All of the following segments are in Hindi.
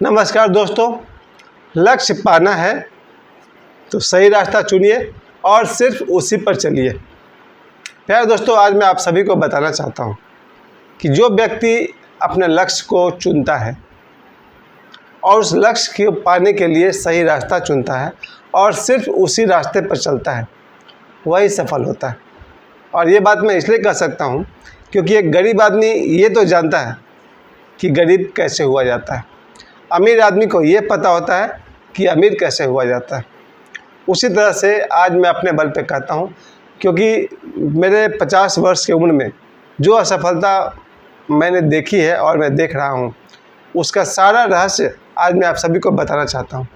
नमस्कार दोस्तों, लक्ष्य पाना है तो सही रास्ता चुनिए और सिर्फ उसी पर चलिए। प्यारे दोस्तों, आज मैं आप सभी को बताना चाहता हूँ कि जो व्यक्ति अपने लक्ष्य को चुनता है और उस लक्ष्य को पाने के लिए सही रास्ता चुनता है और सिर्फ उसी रास्ते पर चलता है, वही सफल होता है। और ये बात मैं इसलिए कह सकता हूँ क्योंकि एक गरीब आदमी ये तो जानता है कि गरीब कैसे हुआ जाता है, अमीर आदमी को ये पता होता है कि अमीर कैसे हुआ जाता है। उसी तरह से आज मैं अपने बल पे कहता हूँ, क्योंकि मेरे 50 वर्ष की उम्र में जो असफलता मैंने देखी है और मैं देख रहा हूँ, उसका सारा रहस्य आज मैं आप सभी को बताना चाहता हूँ।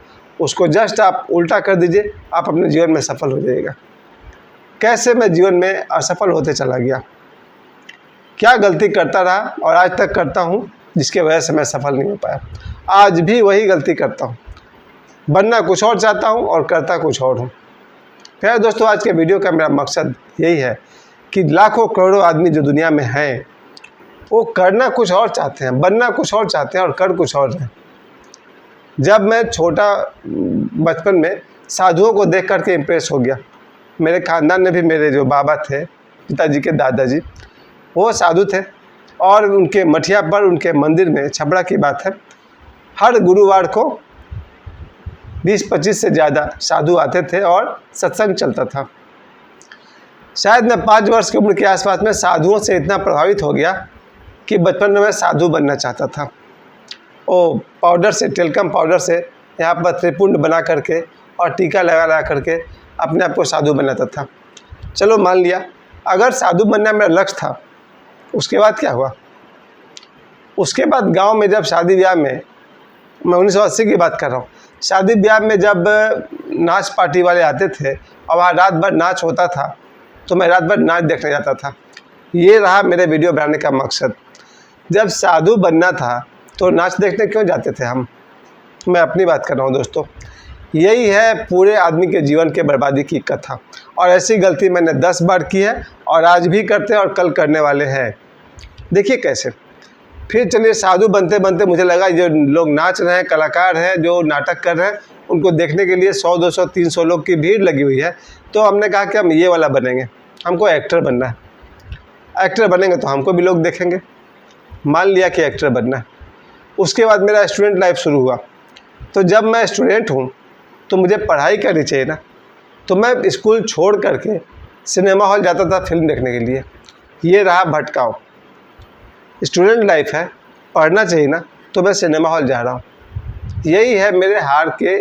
उसको जस्ट आप उल्टा कर दीजिए, आप अपने जीवन में सफल हो जाइएगा। कैसे मैं जीवन में असफल होते चला गया, क्या गलती करता रहा और आज तक करता हूँ जिसके वजह से मैं सफल नहीं हो पाया। आज भी वही गलती करता हूँ, बनना कुछ और चाहता हूँ और करता कुछ और हूँ। प्यारे दोस्तों, आज के वीडियो का मेरा मकसद यही है कि लाखों करोड़ों आदमी जो दुनिया में हैं, वो करना कुछ और चाहते हैं, बनना कुछ और चाहते हैं और कर कुछ और हैं। जब मैं छोटा बचपन में साधुओं को देख करके इम्प्रेस हो गया। मेरे ख़ानदान में भी मेरे जो बाबा थे, पिताजी के दादाजी, वो साधु थे और उनके मठिया पर, उनके मंदिर में, छपड़ा की बात है, हर गुरुवार को 20-25 से ज़्यादा साधु आते थे और सत्संग चलता था। शायद मैं 5 वर्ष की उम्र के आसपास में साधुओं से इतना प्रभावित हो गया कि बचपन में मैं साधु बनना चाहता था। ओ पाउडर से, टेल्कम पाउडर से यहाँ पर त्रिपुंड बना करके और टीका लगा करके अपने आप को साधु बनाता था। चलो मान लिया, अगर साधु बनना मेरा लक्ष्य था, उसके बाद क्या हुआ? उसके बाद गांव में जब शादी ब्याह में, मैं 1980 की बात कर रहा हूँ, शादी ब्याह में जब नाच पार्टी वाले आते थे और वहाँ रात भर नाच होता था, तो मैं रात भर नाच देखने जाता था। ये रहा मेरे वीडियो बनाने का मकसद। जब साधु बनना था तो नाच देखने क्यों जाते थे हम? मैं अपनी बात कर रहा हूँ दोस्तों। यही है पूरे आदमी के जीवन के बर्बादी की कथा, और ऐसी गलती मैंने 10 बार की है और आज भी करते हैं और कल करने वाले हैं। देखिए कैसे। फिर चलिए, साधु बनते बनते मुझे लगा जो लोग नाच रहे हैं, कलाकार हैं जो नाटक कर रहे हैं, उनको देखने के लिए 100, 200, 300 लोग की भीड़ लगी हुई है। तो हमने कहा कि हम ये वाला बनेंगे, हमको एक्टर बनना है। एक्टर बनेंगे तो हमको भी लोग देखेंगे। मान लिया कि एक्टर बनना है। उसके बाद मेरा स्टूडेंट लाइफ शुरू हुआ। तो जब मैं स्टूडेंट हूँ तो मुझे पढ़ाई करनी चाहिए ना, तो मैं स्कूल छोड़ करके सिनेमा हॉल जाता था फिल्म देखने के लिए। ये रहा भटकाव। स्टूडेंट लाइफ है, पढ़ना चाहिए ना, तो मैं सिनेमा हॉल जा रहा हूँ। यही है मेरे हार के,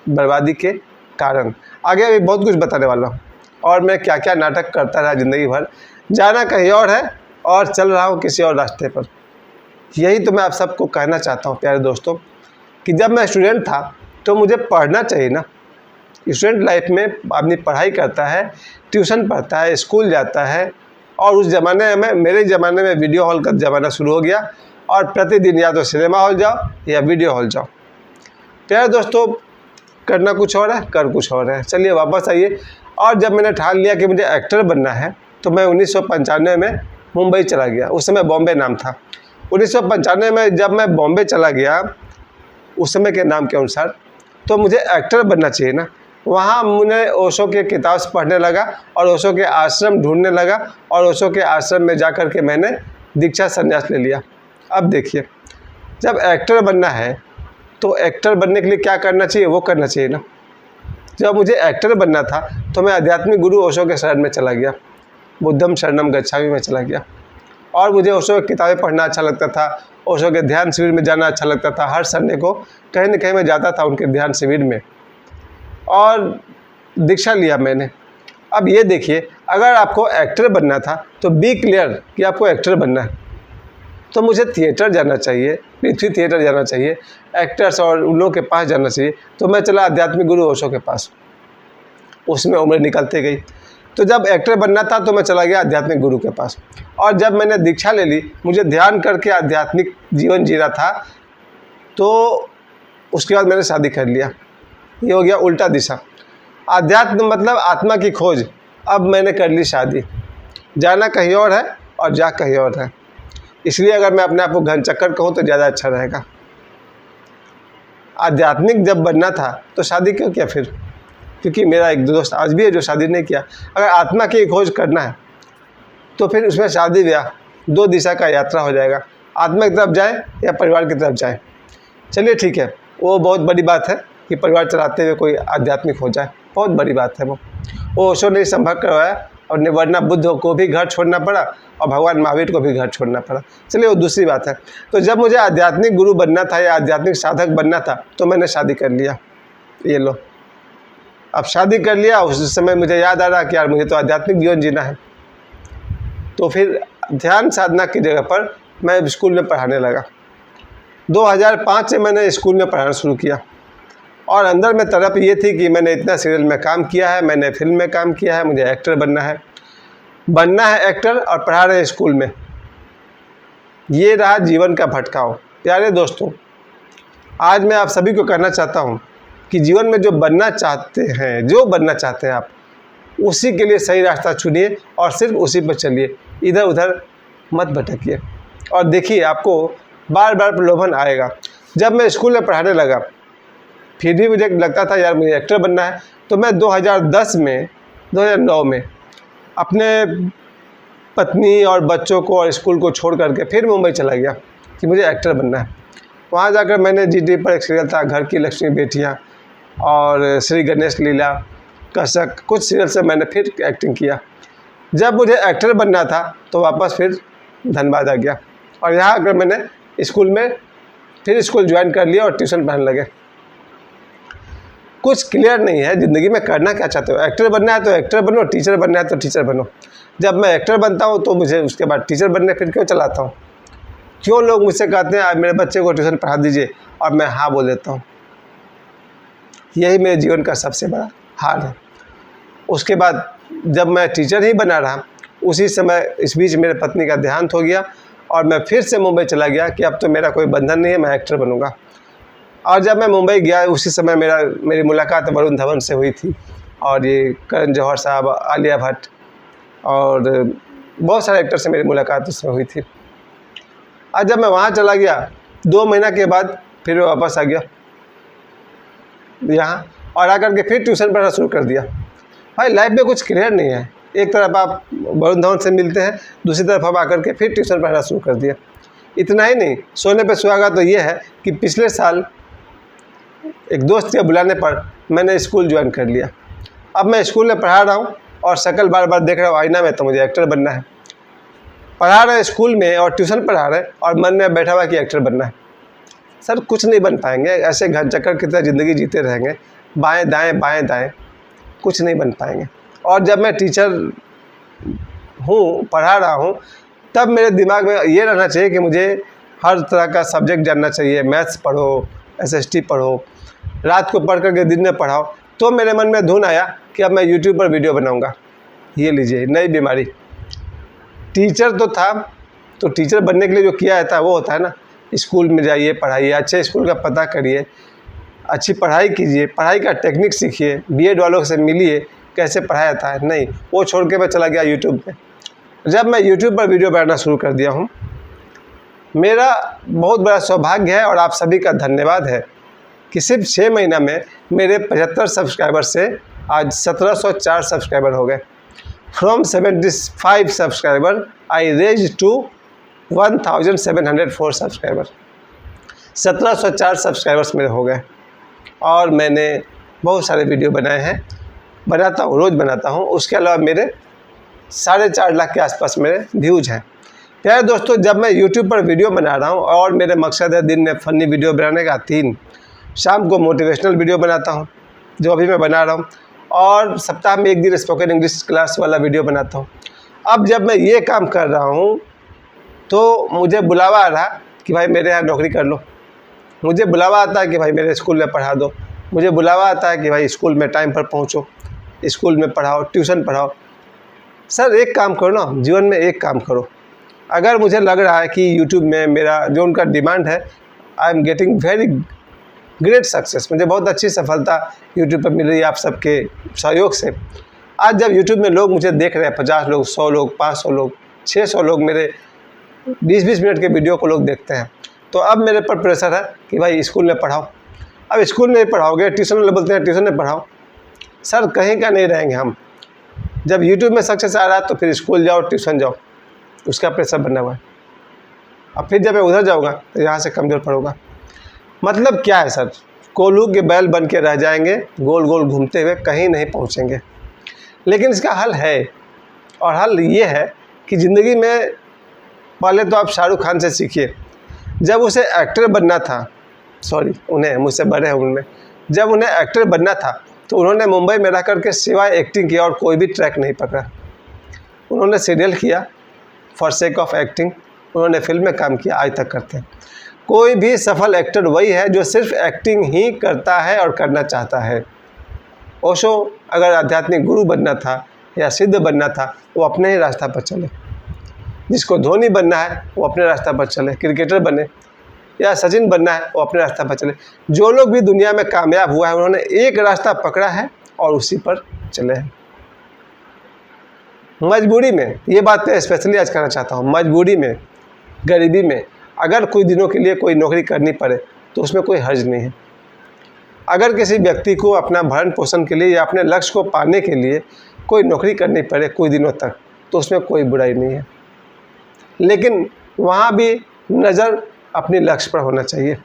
बर्बादी के कारण। आगे अभी बहुत कुछ बताने वाला हूँ और मैं क्या क्या नाटक करता रहा ज़िंदगी भर। जाना कहीं और है और चल रहा हूँ किसी और रास्ते पर। यही तो मैं आप सबको कहना चाहता हूँ प्यारे दोस्तों, कि जब मैं स्टूडेंट था तो मुझे पढ़ना चाहिए ना। स्टूडेंट लाइफ में आदमी पढ़ाई करता है, ट्यूशन पढ़ता है, स्कूल जाता है, और उस ज़माने में, मेरे ज़माने में वीडियो हॉल का ज़माना शुरू हो गया और प्रतिदिन या तो सिनेमा हॉल जाओ या वीडियो हॉल जाओ। प्यारे दोस्तों, करना कुछ और है, कर कुछ और है। चलिए वापस आइए। और जब मैंने ठान लिया कि मुझे एक्टर बनना है, तो मैं 1995 में मुंबई चला गया। उस समय बॉम्बे नाम था। 1995 में जब मैं बॉम्बे चला गया, उस समय के नाम के अनुसार, तो मुझे एक्टर बनना चाहिए ना। वहाँ मैंने ओशो के किताब पढ़ने लगा और ओशो के आश्रम ढूंढने लगा और ओशो के आश्रम में जाकर के मैंने दीक्षा संन्यास ले लिया। अब देखिए, जब एक्टर बनना है तो एक्टर बनने के लिए क्या करना चाहिए, वो करना चाहिए ना। जब मुझे एक्टर बनना था तो मैं आध्यात्मिक गुरु ओशो के शरण में चला गया, बुद्धम शरणम गच्छामि में चला गया। और मुझे ओशो की किताबें पढ़ना अच्छा लगता था, ओशो के ध्यान शिविर में जाना अच्छा लगता था। हर संडे को कहीं न कहीं मैं जाता था उनके ध्यान शिविर में और दीक्षा लिया मैंने। अब ये देखिए, अगर आपको एक्टर बनना था तो बी क्लियर कि आपको एक्टर बनना है, तो मुझे थिएटर जाना चाहिए, पृथ्वी थिएटर जाना चाहिए, एक्टर्स और उन लोगों के पास जाना चाहिए। तो मैं चला आध्यात्मिक गुरु ओशो के पास। उसमें उम्र निकलते गई। तो जब एक्टर बनना था तो मैं चला गया आध्यात्मिक गुरु के पास। और जब मैंने दीक्षा ले ली, मुझे ध्यान करके आध्यात्मिक जीवन जी रहा था, तो उसके बाद मैंने शादी कर लिया। ये हो गया उल्टा दिशा। आध्यात्म मतलब आत्मा की खोज। अब मैंने कर ली शादी। जाना कहीं और है और जा कहीं और है। इसलिए अगर मैं अपने आप को घन चक्कर कहूँ तो ज़्यादा अच्छा रहेगा। आध्यात्मिक जब बनना था तो शादी क्यों किया फिर? क्योंकि मेरा एक दोस्त आज भी है जो शादी नहीं किया। अगर आत्मा की खोज करना है तो फिर उसमें शादी ब्याह दो दिशा का यात्रा हो जाएगा, आत्मा की तरफ जाए या परिवार की तरफ जाए। चलिए ठीक है, वो बहुत बड़ी बात है कि परिवार चलाते हुए कोई आध्यात्मिक हो जाए, बहुत बड़ी बात है। वो ओशो ने संभव करवाया और वरना बुद्ध को भी घर छोड़ना पड़ा और भगवान महावीर को भी घर छोड़ना पड़ा। चलिए वो दूसरी बात है। तो जब मुझे आध्यात्मिक गुरु बनना था या आध्यात्मिक साधक बनना था तो मैंने शादी कर लिया। ये लो, अब शादी कर लिया। उस समय मुझे याद आ रहा कि यार मुझे तो आध्यात्मिक जीवन जीना है। तो फिर ध्यान साधना की जगह पर मैं स्कूल में पढ़ाने लगा। 2005 से मैंने स्कूल में पढ़ाना शुरू किया और अंदर में तड़प ये थी कि मैंने इतना सीरियल में काम किया है, मैंने फिल्म में काम किया है, मुझे एक्टर बनना है एक्टर और पढ़ा रहे स्कूल में। ये रहा जीवन का भटकाव। प्यारे दोस्तों, आज मैं आप सभी को कहना चाहता हूँ कि जीवन में जो बनना चाहते हैं आप, उसी के लिए सही रास्ता चुनिए और सिर्फ उसी पर चलिए, इधर उधर मत भटकिए। और देखिए आपको बार बार प्रलोभन आएगा। जब मैं स्कूल में पढ़ाने लगा फिर भी मुझे लगता था यार मुझे एक्टर बनना है, तो मैं 2009 में अपने पत्नी और बच्चों को और स्कूल को छोड़ करके फिर मुंबई चला गया कि मुझे एक्टर बनना है। वहाँ जाकर मैंने GT पर एक सीरियल था घर की लक्ष्मी बेटियाँ और श्री गणेश लीला, कसक, कुछ सीरियल से मैंने फिर एक्टिंग किया। जब मुझे एक्टर बनना था तो वापस फिर धनबाद आ गया और यहाँ आकर मैंने स्कूल में फिर स्कूल ज्वाइन कर लिया और ट्यूशन पढ़ाने लगे। कुछ क्लियर नहीं है ज़िंदगी में करना क्या चाहते हो। एक्टर बनना है तो एक्टर बनो, टीचर बनना है तो टीचर बनो। जब मैं एक्टर बनता हूँ तो मुझे उसके बाद टीचर बनने फिर क्यों चलाता हूँ? क्यों लोग मुझसे कहते हैं आप मेरे बच्चे को ट्यूशन पढ़ा दीजिए और मैं हाँ बोल देता हूँ। यही मेरे जीवन का सबसे बड़ा हाल है। उसके बाद जब मैं टीचर ही बना रहा, उसी समय इस बीच मेरे पत्नी का देहांत हो गया और मैं फिर से मुंबई चला गया कि अब तो मेरा कोई बंधन नहीं है, मैं एक्टर बनूंगा। और जब मैं मुंबई गया उसी समय मेरी मुलाकात वरुण धवन से हुई थी और ये करण जौहर साहब, आलिया भट्ट और बहुत सारे एक्टर से मेरी मुलाकात उसमें हुई थी। आज जब मैं वहाँ चला गया 2 महीना के बाद फिर वापस आ गया यहाँ और आकर के फिर ट्यूशन पढ़ना शुरू कर दिया। भाई लाइफ में कुछ क्लियर नहीं है। एक तरफ आप वरुण धवन से मिलते हैं, दूसरी तरफ हम आकर के फिर ट्यूशन पढ़ना शुरू कर दिया। इतना ही नहीं, सोने पे सुहागा तो ये है कि पिछले साल एक दोस्त के बुलाने पर मैंने स्कूल ज्वाइन कर लिया। अब मैं स्कूल में पढ़ा रहा हूँ और शक्ल बार बार देख रहा हूँ आईना में, तो मुझे एक्टर बनना है। पढ़ा रहे स्कूल में और ट्यूशन पढ़ा रहे और मन में बैठा हुआ कि एक्टर बनना है। सर कुछ नहीं बन पाएंगे, ऐसे घर चक्कर की तरह ज़िंदगी जीते रहेंगे, बाएं दाएं, कुछ नहीं बन पाएंगे। और जब मैं टीचर हूँ, पढ़ा रहा हूँ, तब मेरे दिमाग में ये रहना चाहिए कि मुझे हर तरह का सब्जेक्ट जानना चाहिए। मैथ्स पढ़ो, SST पढ़ो, रात को पढ़ करके दिन में पढ़ाओ। तो मेरे मन में धुन आया कि अब मैं YouTube पर वीडियो बनाऊंगा। ये लीजिए नई बीमारी। टीचर तो था, तो टीचर बनने के लिए जो किया जाता है वो होता है ना, स्कूल में जाइए, पढ़ाइए, अच्छे स्कूल का पता करिए, अच्छी पढ़ाई कीजिए, पढ़ाई का टेक्निक सीखिए, BEd वालों से मिलिए कैसे पढ़ाया जाता है। नहीं, वो छोड़ के मैं चला गया YouTube पे। जब मैं YouTube पर वीडियो बनाना शुरू कर दिया हूँ, मेरा बहुत बड़ा सौभाग्य है और आप सभी का धन्यवाद है कि सिर्फ 6 महीना में मेरे 75 सब्सक्राइबर से आज 1704 सब्सक्राइबर हो गए। From 75 subscriber I raise to 1704 subscriber. 1704 subscribers मेरे हो गए और मैंने बहुत सारे वीडियो बनाए हैं, बनाता हूँ, रोज़ बनाता हूँ। उसके अलावा मेरे 4.5 लाख के आसपास मेरे व्यूज़ हैं। प्यारे दोस्तों, जब मैं YouTube पर वीडियो बना रहा हूँ और मेरे मकसद है दिन में फ़नी वीडियो बनाने का 3, शाम को मोटिवेशनल वीडियो बनाता हूँ जो अभी मैं बना रहा हूँ, और सप्ताह में 1 दिन स्पोकन इंग्लिश क्लास वाला वीडियो बनाता हूँ। अब जब मैं ये काम कर रहा हूँ तो मुझे बुलावा आ रहा कि भाई मेरे यहाँ नौकरी कर लो, मुझे बुलावा आता है कि भाई मेरे स्कूल में पढ़ा दो, मुझे बुलावा आता है कि भाई स्कूल में टाइम पर पहुँचो, स्कूल में पढ़ाओ, ट्यूशन पढ़ाओ। सर एक काम करो ना, जीवन में एक काम करो। अगर मुझे लग रहा है कि YouTube में मेरा जो उनका डिमांड है, I am getting very great success, मुझे बहुत अच्छी सफलता YouTube पर मिल रही है आप सबके सहयोग से। आज जब YouTube में लोग मुझे देख रहे हैं, 50 लोग, 100 लोग, 500 लोग, 600 लोग मेरे 20-20 मिनट के वीडियो को लोग देखते हैं, तो अब मेरे पर प्रेशर है कि भाई स्कूल में पढ़ाओ। अब स्कूल नहीं पढ़ाओगे, ट्यूशन वाले बोलते हैं ट्यूशन नहीं पढ़ाओ। सर कहीं का नहीं रहेंगे हम। जब यूट्यूब में सक्सेस आ रहा है तो फिर स्कूल जाओ, ट्यूशन जाओ, उसका प्रेशर बना हुआ है। अब फिर जब मैं उधर जाऊँगा तो यहाँ से कमज़ोर पड़ूंगा। मतलब क्या है सर? कोल्हू के बैल बन के रह जाएंगे, गोल गोल घूमते हुए कहीं नहीं पहुँचेंगे। लेकिन इसका हल है, और हल ये है कि ज़िंदगी में पहले तो आप शाहरुख खान से सीखिए। जब उसे एक्टर बनना था, सॉरी उन्हें, मुझसे बड़े हैं उनमें, जब उन्हें एक्टर बनना था तो उन्होंने मुंबई में रह कर के सिवाय एक्टिंग किया और कोई भी ट्रैक नहीं पकड़ा। उन्होंने सीरियल किया फॉर सेक ऑफ एक्टिंग, उन्होंने फिल्म में काम किया, आज तक करते हैं। कोई भी सफल एक्टर वही है जो सिर्फ एक्टिंग ही करता है और करना चाहता है। ओशो अगर आध्यात्मिक गुरु बनना था या सिद्ध बनना था, वो अपने ही रास्ता पर चले। जिसको धोनी बनना है वो अपने रास्ता पर चले, क्रिकेटर बने, या सचिन बनना है वो अपने रास्ता पर चले। जो लोग भी दुनिया में कामयाब हुआ है उन्होंने एक रास्ता पकड़ा है और उसी पर चले हैं। मजबूरी में, ये बात मैं स्पेशली आज करना चाहता हूँ, मजबूरी में, गरीबी में अगर कुछ दिनों के लिए कोई नौकरी करनी पड़े तो उसमें कोई हर्ज नहीं है। अगर किसी व्यक्ति को अपना भरण पोषण के लिए या अपने लक्ष्य को पाने के लिए कोई नौकरी करनी पड़े कुछ दिनों तक तो उसमें कोई बुराई नहीं है। लेकिन वहाँ भी नज़र अपने लक्ष्य पर होना चाहिए।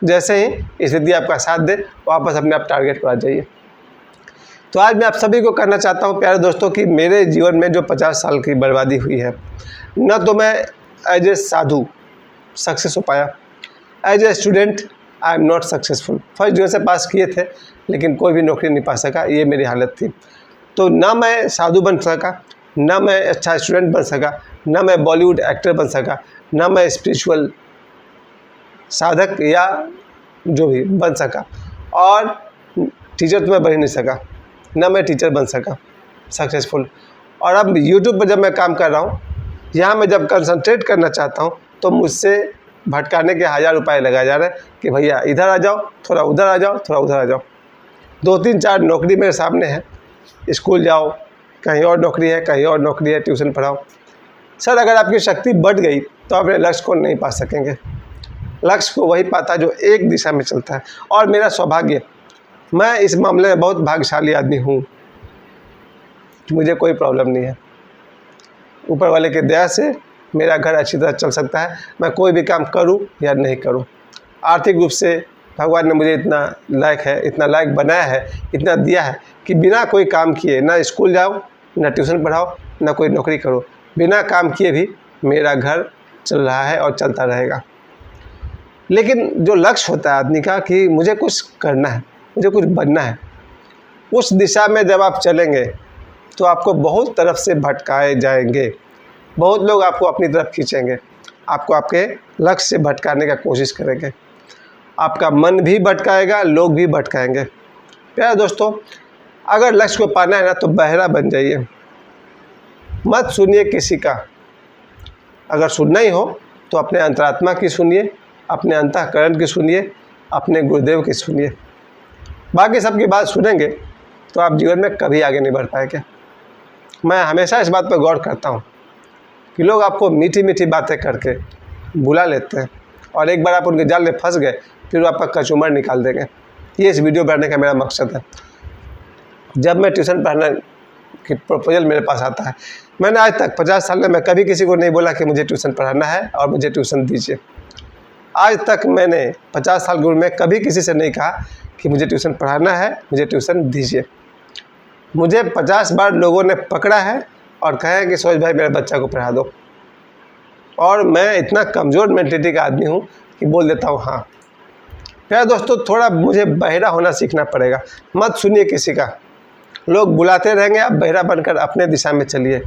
जैसे ही स्थिति आपका साथ दे वापस अपने आप टारगेट पर आ जाइए। तो आज मैं आप सभी को कहना चाहता हूँ प्यारे दोस्तों कि मेरे जीवन में जो 50 साल की बर्बादी हुई है, न तो मैं एज ए साधु सक्सेस हो पाया, as a student I am not successful. First division से पास किए थे लेकिन कोई भी नौकरी नहीं पा सका, ये मेरी हालत थी। तो ना मैं साधु बन सका, ना मैं अच्छा स्टूडेंट बन सका, ना मैं बॉलीवुड एक्टर बन सका, ना मैं स्पिरिचुअल साधक या जो भी बन सका, और टीचर तो मैं बन ही नहीं सका, ना मैं टीचर बन सका सक्सेसफुल। और अब यूट्यूब पर जब मैं काम कर रहा हूँ, यहाँ मैं जब कंसंट्रेट करना चाहता हूँ तो मुझसे भटकाने के 1000 उपाय लगाए जा रहे हैं कि भैया इधर आ जाओ, थोड़ा उधर आ जाओ, थोड़ा उधर आ जाओ। 2-3-4 नौकरी मेरे सामने है, स्कूल जाओ, कहीं और नौकरी है, कहीं और नौकरी है, ट्यूशन पढ़ाओ। सर अगर आपकी शक्ति बढ़ गई तो अपने लक्ष्य को नहीं पा सकेंगे। लक्ष्य को वही पाता जो एक दिशा में चलता है। और मेरा सौभाग्य, मैं इस मामले में बहुत भाग्यशाली आदमी हूँ, मुझे कोई प्रॉब्लम नहीं है। ऊपर वाले की दया से मेरा घर अच्छी तरह चल सकता है, मैं कोई भी काम करूँ या नहीं करूँ। आर्थिक रूप से भगवान ने मुझे इतना लायक है, इतना लायक बनाया है, इतना दिया है कि बिना कोई काम किए ना स्कूल जाओ, ना ट्यूशन पढ़ाओ, ना कोई नौकरी करो, बिना काम किए भी मेरा घर चल रहा है और चलता रहेगा। लेकिन जो लक्ष्य होता है आदमी का कि मुझे कुछ करना है, मुझे कुछ बनना है, उस दिशा में जब आप चलेंगे तो आपको बहुत तरफ से भटकाए जाएंगे। बहुत लोग आपको अपनी तरफ खींचेंगे, आपको आपके लक्ष्य से भटकाने का कोशिश करेंगे। आपका मन भी भटकाएगा, लोग भी भटकाएंगे। प्यारे दोस्तों, अगर लक्ष्य को पाना है ना तो बहरा बन जाइए, मत सुनिए किसी का। अगर सुनना ही हो तो अपने अंतरात्मा की सुनिए, अपने अंतःकरण की सुनिए, अपने गुरुदेव की सुनिए। बाकी सबकी बात सुनेंगे तो आप जीवन में कभी आगे नहीं बढ़ पाएंगे। मैं हमेशा इस बात पर गौर करता हूँ कि लोग आपको मीठी मीठी बातें करके बुला लेते हैं और एक बार आप उनके जाल में फंस गए फिर वो आपका कचूमर निकाल देंगे। ये इस वीडियो बनाने का मेरा मकसद है। जब मैं ट्यूशन पढ़ाने की प्रपोजल मेरे पास आता है, मैंने आज तक 50 साल में मैं कभी किसी को नहीं बोला कि मुझे ट्यूशन पढ़ाना है और मुझे ट्यूशन दीजिए। आज तक मैंने 50 साल गुरु में कभी किसी से नहीं कहा कि मुझे ट्यूशन पढ़ाना है, मुझे ट्यूशन दीजिए। मुझे 50 बार लोगों ने पकड़ा है और कहा है कि सोच भाई मेरे बच्चा को पढ़ा दो, और मैं इतना कमज़ोर मेंटलिटी का आदमी हूँ कि बोल देता हूँ हाँ। प्यारे दोस्तों, थोड़ा मुझे बहरा होना सीखना पड़ेगा। मत सुनिए किसी का, लोग बुलाते रहेंगे, आप बहरा बनकर अपने दिशा में चलिए।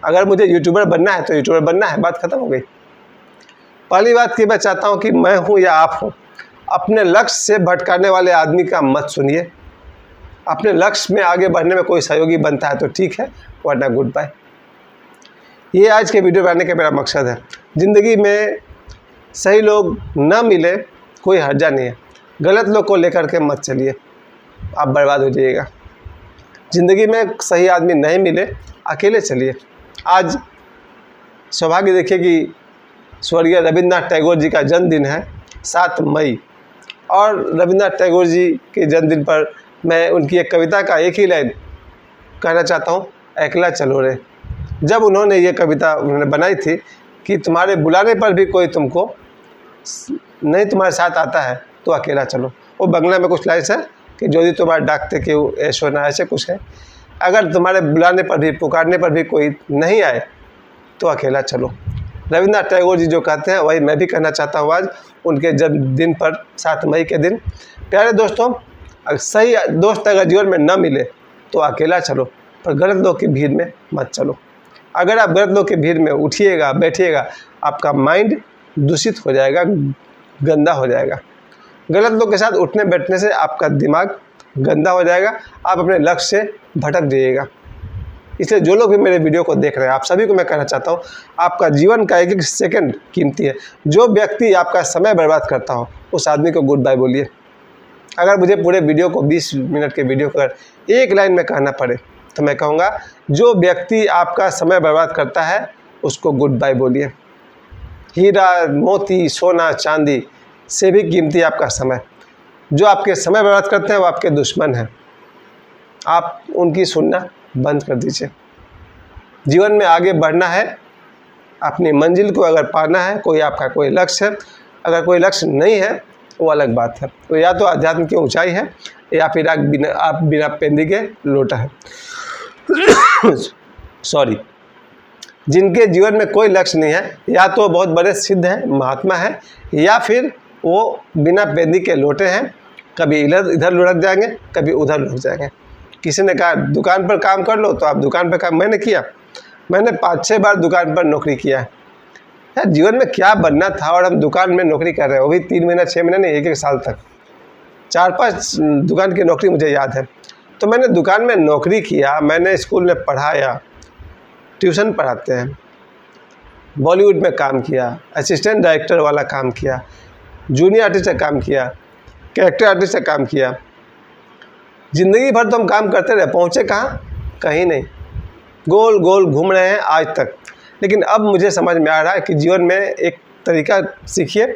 अगर मुझे यूट्यूबर बनना है तो यूट्यूबर बनना है, बात खत्म हो गई। पहली बात कि मैं चाहता हूँ कि मैं हूँ या आप हो, अपने लक्ष्य से भटकाने वाले आदमी का मत सुनिए। अपने लक्ष्य में आगे बढ़ने में कोई सहयोगी बनता है तो ठीक है, वरना गुड बाय। ये आज के वीडियो बनाने का मेरा मकसद है। ज़िंदगी में सही लोग न मिले कोई हर्जा नहीं है, गलत लोग को लेकर के मत चलिए, आप बर्बाद हो जाइएगा। ज़िंदगी में सही आदमी नहीं मिले अकेले चलिए। आज सौभाग्य देखिए कि स्वर्गीय रविंद्रनाथ टैगोर जी का जन्मदिन है 7 मई। और रविंद्रनाथ टैगोर जी के जन्मदिन पर मैं उनकी एक कविता का एक ही लाइन कहना चाहता हूँ, अकेला चलो रे। जब उन्होंने ये कविता बनाई थी कि तुम्हारे बुलाने पर भी कोई तुमको नहीं तुम्हारे साथ आता है तो अकेला चलो। वो बंगला में कुछ लाइन्स है कि जो तुम्हारे डाकते कि ऐशो ना, ऐसे कुछ है। अगर तुम्हारे बुलाने पर भी, पुकारने पर भी कोई नहीं आए तो अकेला चलो। रविंद्रनाथ टैगोर जी जो कहते हैं वही मैं भी कहना चाहता हूँ आज उनके जन्मदिन पर, 7 मई के दिन। प्यारे दोस्तों, सही दोस्त अगर जीवन में न मिले तो अकेला चलो, पर गलत लोग की भीड़ में मत चलो। अगर आप गलत लोग की भीड़ में उठिएगा, बैठिएगा, आपका माइंड दूषित हो जाएगा, गंदा हो जाएगा। गलत लोग के साथ उठने बैठने से आपका दिमाग गंदा हो जाएगा, आप अपने लक्ष्य से भटक जाइएगा। इसलिए जो लोग भी मेरे वीडियो को देख रहे हैं, आप सभी को मैं कहना चाहता हूँ, आपका जीवन का एक एक सेकंड कीमती है। जो व्यक्ति आपका समय बर्बाद करता हो उस आदमी को गुड बाय बोलिए। अगर मुझे पूरे वीडियो को 20 मिनट के वीडियो को अगर एक लाइन में कहना पड़े तो मैं कहूँगा, जो व्यक्ति आपका समय बर्बाद करता है उसको गुड बाय बोलिए। हीरा मोती सोना चांदी से भी कीमती आपका समय। जो आपके समय बर्बाद करते हैं वो आपके दुश्मन हैं, आप उनकी सुनना बंद कर दीजिए। जीवन में आगे बढ़ना है, अपनी मंजिल को अगर पाना है, कोई आपका कोई लक्ष्य है, अगर कोई लक्ष्य नहीं है वो अलग बात है, तो या तो अध्यात्म की ऊंचाई है या फिर आप बिना पेंदी के लोटा है। सॉरी, जिनके जीवन में कोई लक्ष्य नहीं है, या तो बहुत बड़े सिद्ध हैं, महात्मा हैं, या फिर वो बिना पेंदी के लोटे हैं। कभी इधर लुढ़क जाएंगे, कभी उधर लुढ़क जाएंगे। किसी ने कहा दुकान पर काम कर लो तो आप दुकान पर काम, मैंने किया, मैंने 5-6 बार दुकान पर नौकरी किया है। यार जीवन में क्या बनना था और हम दुकान में नौकरी कर रहे हैं, वो भी 3 महीना 6 महीना नहीं, 1-1 साल तक। 4-5 दुकान की नौकरी मुझे याद है। तो मैंने दुकान में नौकरी किया, मैंने स्कूल में पढ़ाया, ट्यूशन पढ़ाते हैं, बॉलीवुड में काम किया, असिस्टेंट डायरेक्टर वाला काम किया, जूनियर आर्टिस्ट का काम किया, कैरेक्टर आर्टिस्ट का काम किया। ज़िंदगी भर तो हम काम करते रहे, पहुँचे कहाँ? कहीं नहीं, गोल गोल घूम रहे हैं आज तक। लेकिन अब मुझे समझ में आ रहा है कि जीवन में एक तरीका सीखिए,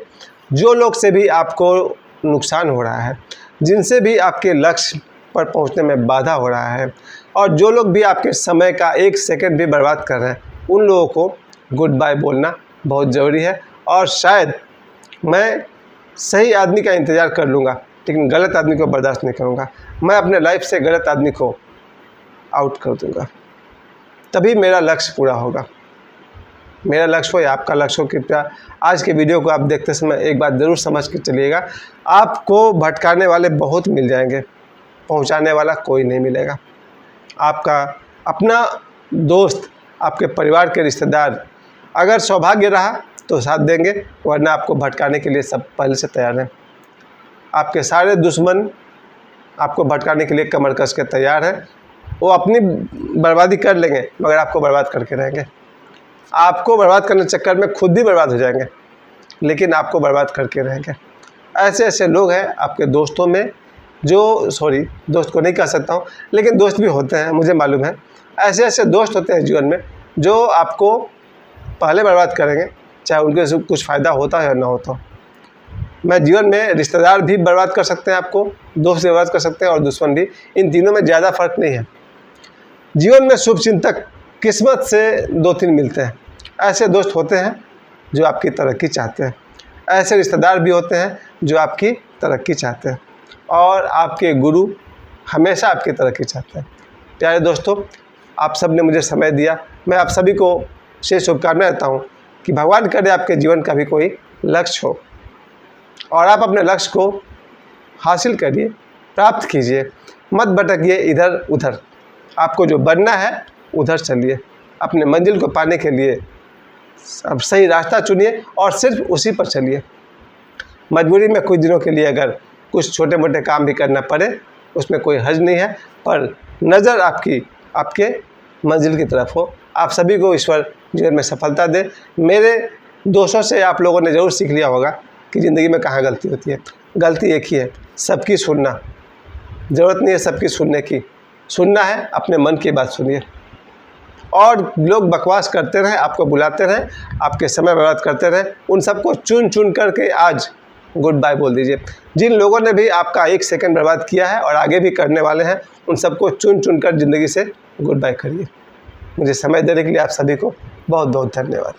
जो लोग से भी आपको नुकसान हो रहा है, जिनसे भी आपके लक्ष्य पर पहुंचने में बाधा हो रहा है, और जो लोग भी आपके समय का 1 सेकंड भी बर्बाद कर रहे हैं, उन लोगों को गुड बाय बोलना बहुत ज़रूरी है। और शायद मैं सही आदमी का इंतज़ार कर लूँगा, लेकिन गलत आदमी को बर्दाश्त नहीं करूँगा। मैं अपने लाइफ से गलत आदमी को आउट कर दूँगा, तभी मेरा लक्ष्य पूरा होगा। मेरा लक्ष्य हो या आपका लक्ष्य हो, कृपया आज के वीडियो को आप देखते समय एक बात ज़रूर समझ के चलिएगा। आपको भटकाने वाले बहुत मिल जाएंगे, पहुंचाने वाला कोई नहीं मिलेगा। आपका अपना दोस्त, आपके परिवार के रिश्तेदार अगर सौभाग्य रहा तो साथ देंगे, वरना आपको भटकाने के लिए सब पहले से तैयार हैं। आपके सारे दुश्मन आपको भटकाने के लिए कमर कस के तैयार हैं। वो अपनी बर्बादी कर लेंगे मगर आपको बर्बाद करके रहेंगे। आपको बर्बाद करने के चक्कर में खुद भी बर्बाद हो जाएंगे, लेकिन आपको बर्बाद करके रहेंगे। ऐसे ऐसे लोग हैं आपके दोस्तों में, जो दोस्त को नहीं कह सकता हूँ, लेकिन दोस्त भी होते हैं, मुझे मालूम है। ऐसे ऐसे दोस्त होते हैं जीवन में जो आपको पहले बर्बाद करेंगे, चाहे उनके से कुछ फ़ायदा होता है या ना होता। मैं जीवन में रिश्तेदार भी बर्बाद कर सकते हैं आपको, दोस्त भी बर्बाद कर सकते हैं और दुश्मन भी। इन तीनों में ज़्यादा फर्क नहीं है। जीवन में शुभ चिंतक किस्मत से 2-3 मिलते हैं। ऐसे दोस्त होते हैं जो आपकी तरक्की चाहते हैं, ऐसे रिश्तेदार भी होते हैं जो आपकी तरक्की चाहते हैं, और आपके गुरु हमेशा आपकी तरक्की चाहते हैं। प्यारे दोस्तों, आप सब ने मुझे समय दिया, मैं आप सभी को से शुभकामनाएं देता हूँ कि भगवान करे आपके जीवन का भी कोई लक्ष्य हो और आप अपने लक्ष्य को हासिल करिए, प्राप्त कीजिए। मत भटकिए इधर उधर, आपको जो बनना है उधर चलिए। अपने मंजिल को पाने के लिए अब सही रास्ता चुनिए और सिर्फ उसी पर चलिए। मजबूरी में कुछ दिनों के लिए अगर कुछ छोटे मोटे काम भी करना पड़े, उसमें कोई हर्ज नहीं है, पर नज़र आपकी आपके मंजिल की तरफ हो। आप सभी को ईश्वर जीवन में सफलता दे। मेरे दोस्तों से आप लोगों ने ज़रूर सीख लिया होगा कि ज़िंदगी में कहाँ गलती होती है। गलती एक ही है, सबकी सुनना। ज़रूरत नहीं है सबकी सुनने की, सुनना है अपने मन की बात सुनिए। और लोग बकवास करते रहें, आपको बुलाते रहें, आपके समय बर्बाद करते रहें, उन सबको चुन चुन करके आज गुड बाय बोल दीजिए। जिन लोगों ने भी आपका 1 सेकंड बर्बाद किया है और आगे भी करने वाले हैं, उन सबको चुन चुन कर ज़िंदगी से गुड बाय करिए। मुझे समय देने के लिए आप सभी को बहुत बहुत धन्यवाद।